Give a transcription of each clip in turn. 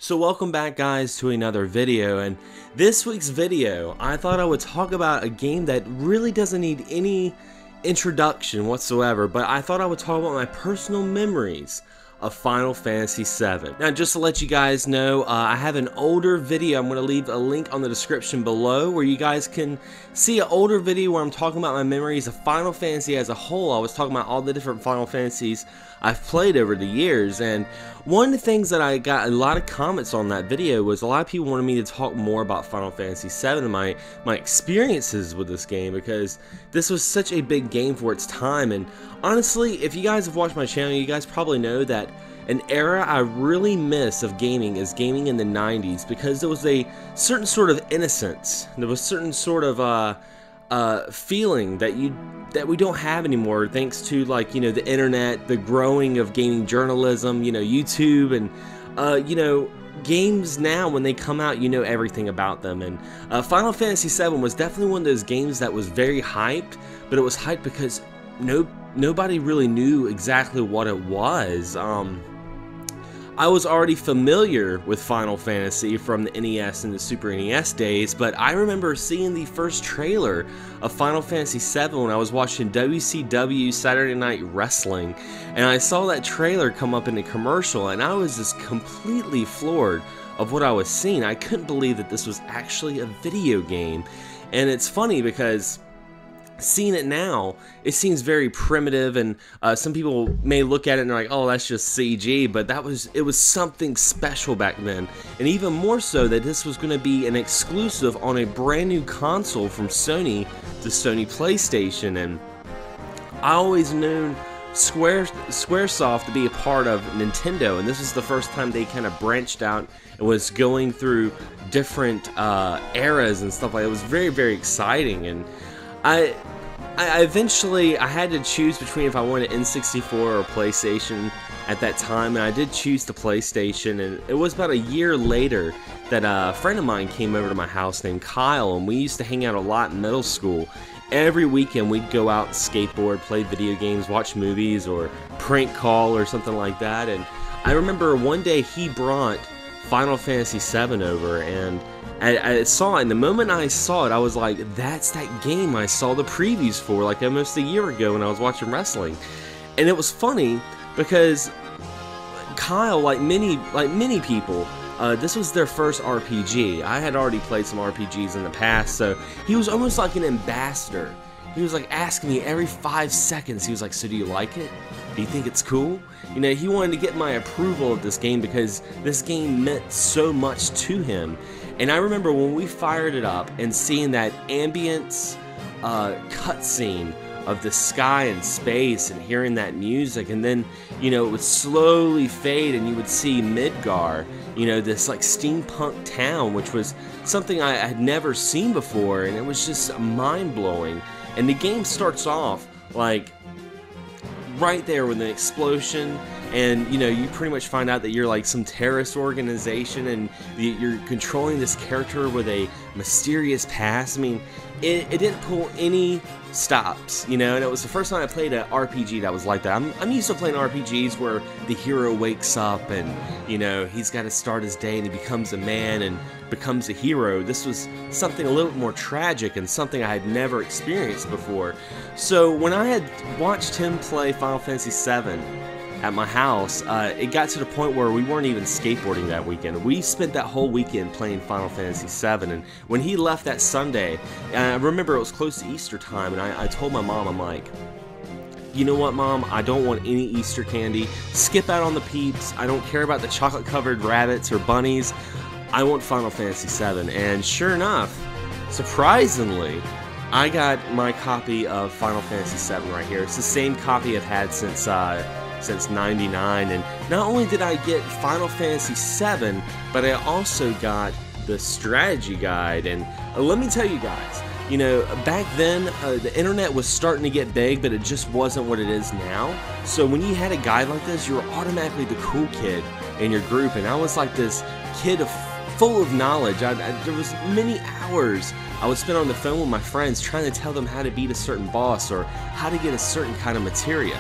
So welcome back guys to another video, and this week's video I thought I would talk about a game that really doesn't need any introduction whatsoever, but I thought I would talk about my personal memories of Final Fantasy VII. Now, just to let you guys know, I have an older video. I'm going to leave a link on the description below where you guys can see an older video where I'm talking about my memories of Final Fantasy as a whole. I was talking about all the different Final Fantasies I've played over the years, and one of the things that I got a lot of comments on that video was a lot of people wanted me to talk more about Final Fantasy VII and my experiences with this game, because this was such a big game for its time. And honestly, if you guys have watched my channel, you guys probably know that an era I really miss of gaming is gaming in the 90s, because there was a certain sort of innocence, there was a certain sort of feeling that we don't have anymore, thanks to, like, you know, the internet, the growing of gaming journalism, you know, YouTube, and you know, games now, when they come out, you know everything about them. And Final Fantasy VII was definitely one of those games that was very hyped, but it was hyped because nobody really knew exactly what it was. I was already familiar with Final Fantasy from the NES and the Super NES days, but I remember seeing the first trailer of Final Fantasy VII when I was watching WCW Saturday Night Wrestling, and I saw that trailer come up in a commercial, and I was just completely floored of what I was seeing. I couldn't believe that this was actually a video game. And it's funny because seeing it now, it seems very primitive, and some people may look at it and they're like, oh, that's just CG, but it was something special back then. And even more so that this was going to be an exclusive on a brand new console from Sony, the Sony PlayStation. And I always known Squaresoft to be a part of Nintendo, and this is the first time they kind of branched out and was going through different eras and stuff like that. It was very, very exciting. And I eventually had to choose between if I wanted N64 or PlayStation at that time, and I did choose the PlayStation. And it was about a year later that a friend of mine came over to my house named Kyle, and we used to hang out a lot in middle school. Every weekend we'd go out, skateboard, play video games, watch movies, or prank call or something like that. And I remember one day he brought Final Fantasy VII over, and I saw it, and the moment I saw it, I was like, that's that game I saw the previews for like almost a year ago when I was watching wrestling. And it was funny because Kyle, like many people, this was their first RPG. I had already played some RPGs in the past, so he was almost like an ambassador. He was like asking me every 5 seconds, he was like, so do you like it? Do you think it's cool? You know, he wanted to get my approval of this game because this game meant so much to him. And I remember when we fired it up and seeing that ambience cutscene of the sky and space and hearing that music, and then, you know, it would slowly fade and you would see Midgar, you know, this like steampunk town, which was something I had never seen before, and it was just mind-blowing. And the game starts off like right there with an explosion, and you know, you pretty much find out that you're like some terrorist organization, and you're controlling this character with a mysterious past. I mean, it didn't pull any stops, you know, and it was the first time I played an RPG that was like that. I'm used to playing RPGs where the hero wakes up and, you know, he's got to start his day and he becomes a man and becomes a hero. This was something a little bit more tragic and something I had never experienced before. So when I had watched him play Final Fantasy VII at my house, it got to the point where we weren't even skateboarding that weekend. We spent that whole weekend playing Final Fantasy VII, and when he left that Sunday, I remember it was close to Easter time, and I told my mom, I'm like, you know what, Mom, I don't want any Easter candy. Skip out on the Peeps. I don't care about the chocolate-covered rabbits or bunnies. I want Final Fantasy VII. And sure enough, surprisingly, I got my copy of Final Fantasy VII right here. It's the same copy I've had since '99, and not only did I get Final Fantasy VII, but I also got the strategy guide. And let me tell you guys, you know, back then the internet was starting to get big, but it just wasn't what it is now. So when you had a guide like this, you were automatically the cool kid in your group, and I was like this kid full of knowledge. There was many hours I would spend on the phone with my friends trying to tell them how to beat a certain boss or how to get a certain kind of materia.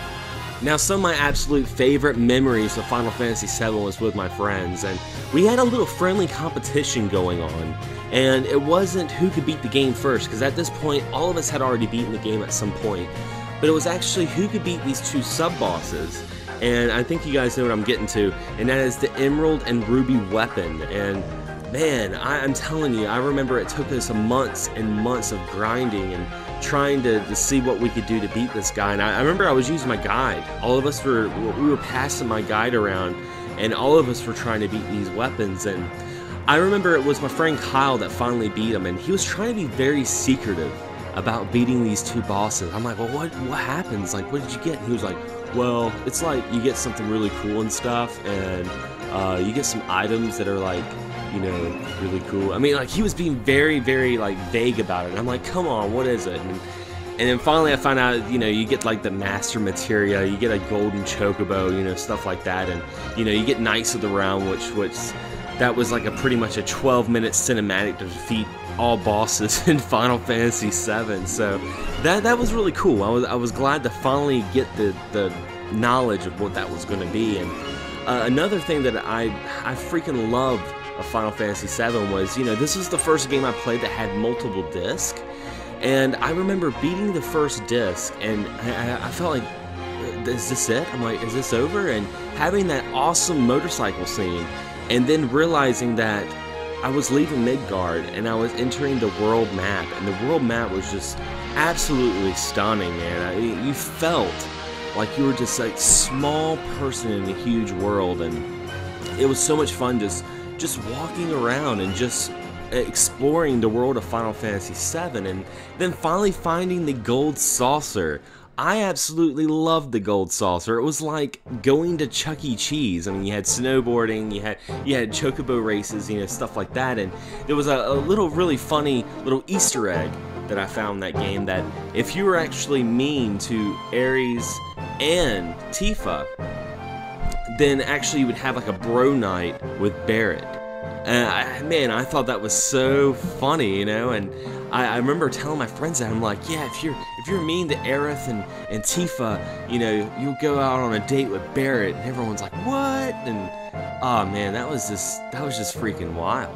Now, some of my absolute favorite memories of Final Fantasy VII was with my friends, and we had a little friendly competition going on, and it wasn't who could beat the game first, because at this point, all of us had already beaten the game at some point, but it was actually who could beat these two sub-bosses, and I think you guys know what I'm getting to, and that is the Emerald and Ruby weapon, and man, I'm telling you, I remember it took us months and months of grinding and trying to see what we could do to beat this guy. And I remember I was using my guide. All of us we were passing my guide around, and all of us were trying to beat these weapons. And I remember it was my friend Kyle that finally beat him, and he was trying to be very secretive about beating these two bosses. I'm like, well, what happens? Like, what did you get? And he was like, well, it's like you get something really cool and stuff, and you get some items that are like, you know, really cool. I mean, like, he was being very, very, like, vague about it. And I'm like, come on, what is it? And then finally I found out, you know, you get, like, the master materia, you get a golden chocobo, you know, stuff like that. And, you know, you get Knights of the Realm, which that was, like, pretty much a 12-minute cinematic to defeat all bosses in Final Fantasy VII. So that was really cool. I was glad to finally get the knowledge of what that was going to be. And another thing that I freaking loved of Final Fantasy VII was, you know, this was the first game I played that had multiple discs, and I remember beating the first disc, and I felt like, is this it? I'm like, is this over? And having that awesome motorcycle scene, and then realizing that I was leaving Midgard, and I was entering the world map, and the world map was just absolutely stunning, man. You felt like you were just like small person in a huge world, and it was so much fun just walking around and just exploring the world of Final Fantasy VII, and then finally finding the gold saucer. I absolutely loved the gold saucer. It was like going to Chuck E. Cheese. I mean, you had snowboarding, you had chocobo races, you know, stuff like that, and there was a little really funny little Easter egg that I found in that game, that if you were actually mean to Ares and Tifa, then actually you would have like a bro night with Barret. Man, I thought that was so funny, you know, and I remember telling my friends that, I'm like, yeah, if you're mean to Aerith and Tifa, you know, you'll go out on a date with Barret, and everyone's like, what? And oh man, that was just freaking wild.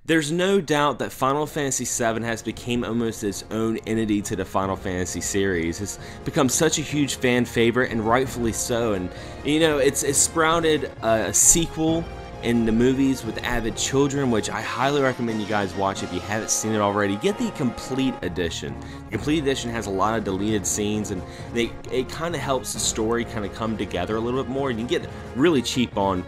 There's no doubt that Final Fantasy VII has become almost its own entity to the Final Fantasy series. It's become such a huge fan favorite, and rightfully so. And you know, it's sprouted a sequel in the movies with avid children, which I highly recommend you guys watch if you haven't seen it already. Get the complete edition. The complete edition has a lot of deleted scenes, and it kind of helps the story kind of come together a little bit more. And you can get really cheap on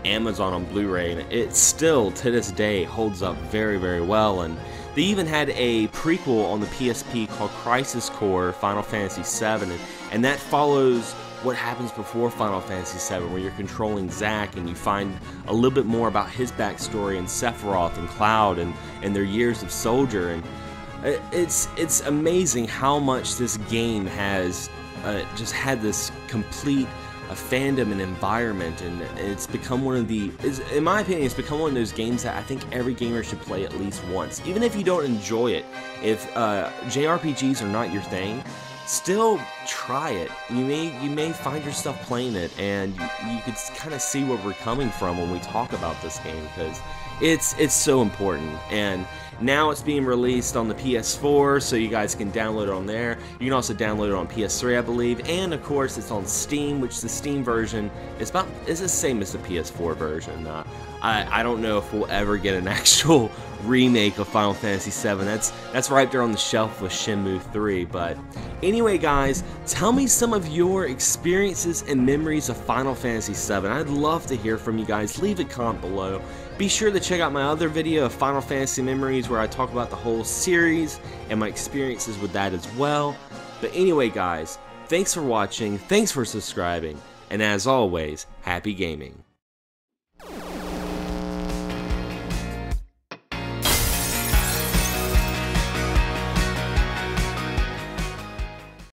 Amazon on Blu-ray, and it still to this day holds up very, very well. And they even had a prequel on the PSP called Crisis Core Final Fantasy VII, and that follows what happens before Final Fantasy VII, where you're controlling Zack, and you find a little bit more about his backstory, and Sephiroth and Cloud and their years of soldier. And it's amazing how much this game has just had this complete fandom and environment, and it's become one of the, in my opinion, it's become one of those games that I think every gamer should play at least once. Even if you don't enjoy it, if JRPGs are not your thing, still try it. You may find yourself playing it, and you could kind of see where we're coming from when we talk about this game, because it's so important. And now it's being released on the PS4, so you guys can download it on there. You can also download it on PS3, I believe, and of course it's on Steam, which the Steam version is the same as the PS4 version. I don't know if we'll ever get an actual remake of Final Fantasy VII. That's right there on the shelf with Shenmue 3. But anyway, guys, tell me some of your experiences and memories of Final Fantasy VII. I'd love to hear from you guys. Leave a comment below. Be sure to check out my other video of Final Fantasy Memories, where I talk about the whole series and my experiences with that as well. But anyway, guys, thanks for watching, thanks for subscribing, and as always, happy gaming.